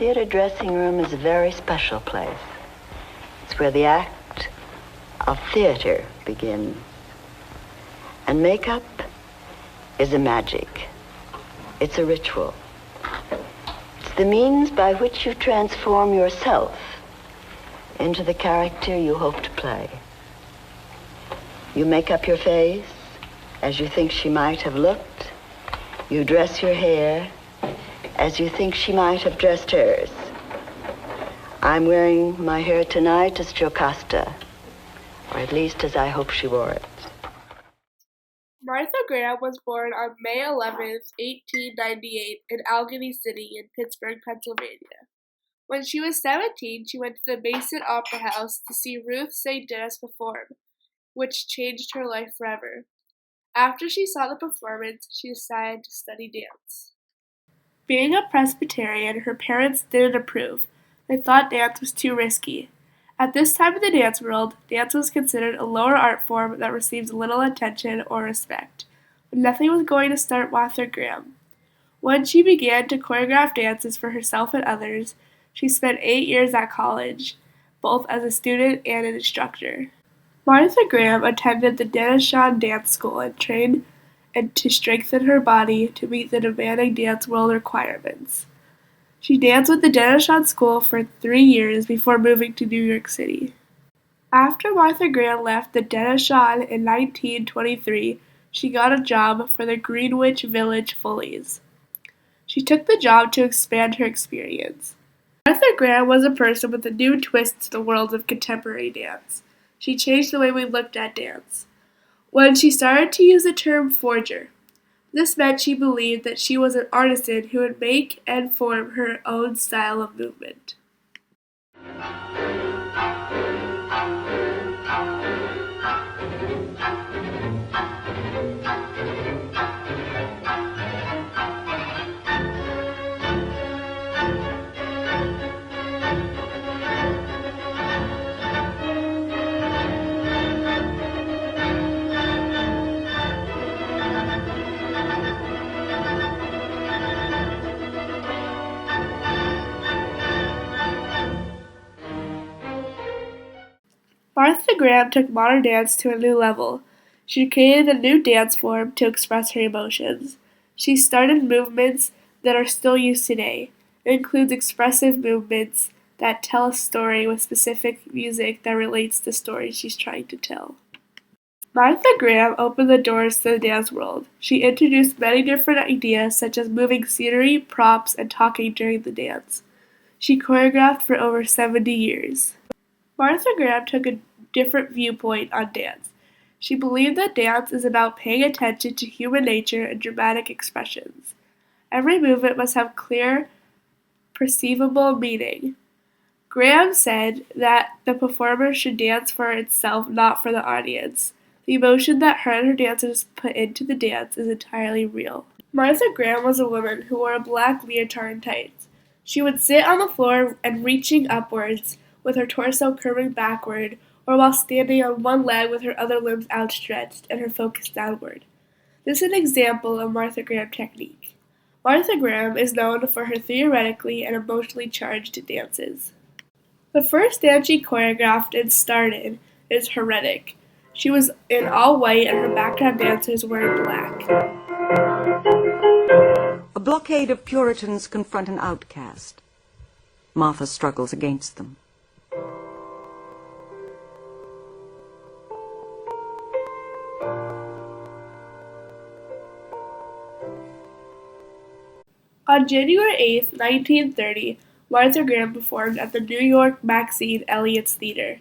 theater dressing room is a very special place. It's where the act of theater begins. And makeup is a magic. It's a ritual. It's the means by which you transform yourself into the character you hope to play. You make up your face as you think she might have looked. You dress your hair as you think she might have dressed hers. I'm wearing my hair tonight as Jocasta, or at least as I hope she wore it. Martha Graham was born on May 11th, 1898 in Allegheny City in Pittsburgh, Pennsylvania. When she was 17, she went to the Mason Opera House to see Ruth St. Denis perform, which changed her life forever. After she saw the performance, she decided to study dance. Being a Presbyterian, her parents didn't approve. They thought dance was too risky. At this time in the dance world, dance was considered a lower art form that received little attention or respect. But nothing was going to start Martha Graham. When she began to choreograph dances for herself and others, she spent 8 years at college, both as a student and an instructor. Martha Graham attended the Denishon Dance School and trained to strengthen her body to meet the demanding dance world requirements. She danced with the Denishon School for 3 years before moving to New York City. After Martha Graham left the Denishon in 1923, she got a job for the Greenwich Village Follies. She took the job to expand her experience. Martha Graham was a person with a new twist to the world of contemporary dance. She changed the way we looked at dance. When she started to use the term forger, this meant she believed that she was an artisan who would make and form her own style of movement. Martha Graham took modern dance to a new level. She created a new dance form to express her emotions. She started movements that are still used today. It includes expressive movements that tell a story with specific music that relates to the story she's trying to tell. Martha Graham opened the doors to the dance world. She introduced many different ideas such as moving scenery, props, and talking during the dance. She choreographed for over 70 years. Martha Graham took a different viewpoint on dance. She believed that dance is about paying attention to human nature and dramatic expressions. Every movement must have clear, perceivable meaning. Graham said that the performer should dance for itself, not for the audience. The emotion that her and her dancers put into the dance is entirely real. Martha Graham was a woman who wore a black leotard and tights. She would sit on the floor and reaching upwards, with her torso curving backward, or while standing on one leg with her other limbs outstretched and her focus downward. This is an example of Martha Graham technique. Martha Graham is known for her theoretically and emotionally charged dances. The first dance she choreographed and starred in is Heretic. She was in all white and her background dancers were in black. A blockade of Puritans confront an outcast. Martha struggles against them. On January 8, 1930, Martha Graham performed at the New York Maxine Elliott's Theater.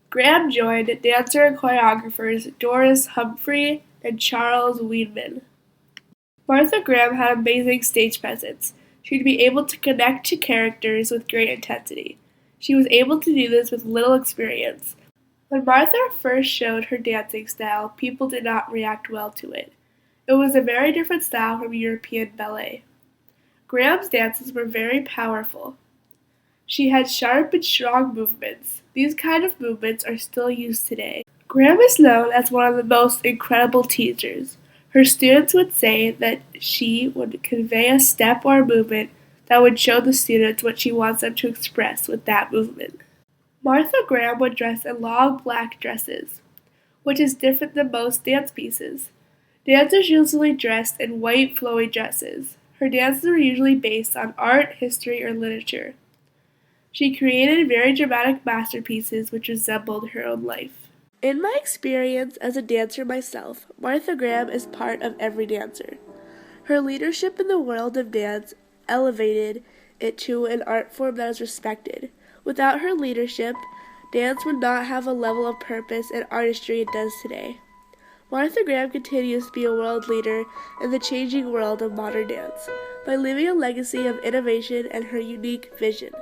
Graham joined dancer and choreographers Doris Humphrey and Charles Wiedemann. Martha Graham had amazing stage presence. She'd be able to connect to characters with great intensity. She was able to do this with little experience. When Martha first showed her dancing style, people did not react well to it. It was a very different style from European ballet. Graham's dances were very powerful. She had sharp and strong movements. These kind of movements are still used today. Graham is known as one of the most incredible teachers. Her students would say that she would convey a step or a movement that would show the students what she wants them to express with that movement. Martha Graham would dress in long black dresses, which is different than most dance pieces. Dancers usually dressed in white flowy dresses. Her dances were usually based on art, history, or literature. She created very dramatic masterpieces which resembled her own life. In my experience as a dancer myself, Martha Graham is part of every dancer. Her leadership in the world of dance elevated it to an art form that is respected. Without her leadership, dance would not have a level of purpose and artistry it does today. Martha Graham continues to be a world leader in the changing world of modern dance by leaving a legacy of innovation and her unique vision.